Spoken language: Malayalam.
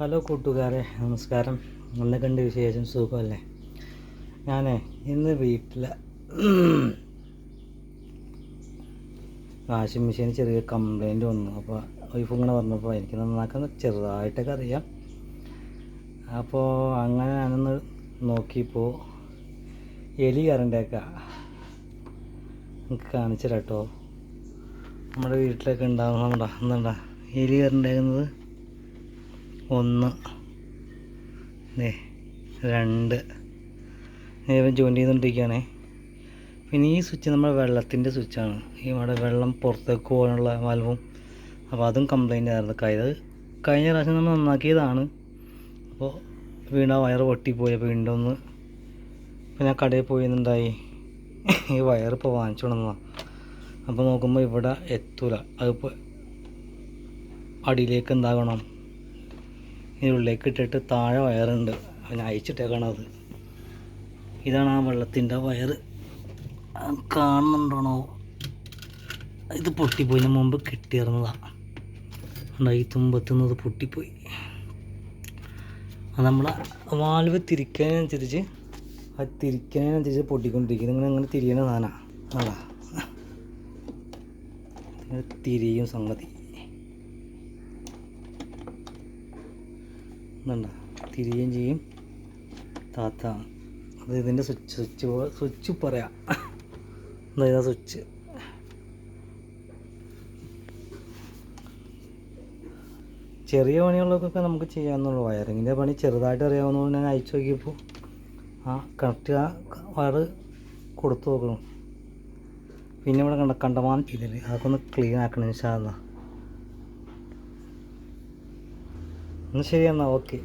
ഹലോ കൂട്ടുകാരെ, നമസ്കാരം. എന്തൊക്കെയുണ്ട് വിശേഷം? സുഖമല്ലേ? ഇന്ന് വീട്ടിൽ വാഷിംഗ് മെഷീൻ ചെറിയ കംപ്ലൈൻറ്റ് വന്നു. അപ്പോൾ വൈഫ് ഇങ്ങനെ പറഞ്ഞപ്പോൾ എനിക്ക് നന്നാക്കാൻ ചെറുതായിട്ടൊക്കെ അറിയാം. അപ്പോൾ അങ്ങനെ ഞാനൊന്ന് നോക്കിയപ്പോൾ എലി കറണ്ടേക്കാം എനിക്ക് കാണിച്ചു കേട്ടോ. നമ്മുടെ വീട്ടിലൊക്കെ ഉണ്ടാകുന്നുണ്ടോ? എന്താ എലി കറണ്ടേക്കുന്നത്? 1 2 ജോയിൻ ചെയ്തുകൊണ്ടിരിക്കുകയാണേ. പിന്നെ ഈ സ്വിച്ച് നമ്മുടെ വെള്ളത്തിൻ്റെ സ്വിച്ചാണ്. ഇവിടെ വെള്ളം പുറത്തേക്ക് പോകാനുള്ള വാൽവും. അപ്പോൾ അതും കംപ്ലൈൻ്റ് ആയിരുന്നു. കഴിഞ്ഞ പ്രാവശ്യം നമ്മൾ നന്നാക്കിയതാണ്. അപ്പോൾ വീണ വയർ പൊട്ടിപ്പോയപ്പോൾ വീണ്ടും ഒന്ന് ഇപ്പോൾ ഞാൻ കടയിൽ പോയിരുന്നുണ്ടായി ഈ വയറിപ്പോൾ വാങ്ങിച്ചു കൊണ്ടുവന്നതാണ്. അപ്പോൾ നോക്കുമ്പോൾ ഇവിടെ എത്തൂല. അതിപ്പോൾ അടിയിലേക്ക് എന്താകണം, ഇതിനുള്ളിലേക്ക് ഇട്ടിട്ട് താഴെ വയറുണ്ട്, ഞാൻ അയച്ചിട്ടേക്കാണ്. ഇതാണ് ആ വെള്ളത്തിൻ്റെ വയറ്. കാണുന്നുണ്ടോ? ഇത് പൊട്ടിപ്പോയി. ഇതിന് മുമ്പ് കിട്ടിയിരുന്നതാണ്. ഈ തുമ്പത്തുന്നത് പൊട്ടിപ്പോയി. അത് നമ്മളെ വാൽവ് തിരിക്കുന്നതിനനുസരിച്ച് പൊട്ടിക്കൊണ്ടിരിക്കും. ഇങ്ങനെ തിരിയണ സാധനമാണ്. അതാ തിരിയും സംഗതി. തിരിയുകയും ചെയ്യും. അത് ഇതിൻ്റെ സ്വിച്ച് പറയാം. ഇതാ സ്വിച്ച്. ചെറിയ പണികളൊക്കെ നമുക്ക് ചെയ്യാവുന്നുള്ളൂ. വയറിങ്ങിൻ്റെ പണി ചെറുതായിട്ട് അറിയാവുന്നതുകൊണ്ട് ഞാൻ അയച്ചു നോക്കിയപ്പോൾ കറക്റ്റ് വയറ് കൊടുത്തു നോക്കണം. പിന്നെ ഇവിടെ കണ്ടമാനം ഇതിൽ അതൊക്കെ ഒന്ന് ക്ലീൻ ആക്കണം ഇൻഷാ അല്ലാഹ്. എന്നാൽ ശരി, എന്നാൽ ഓക്കെ.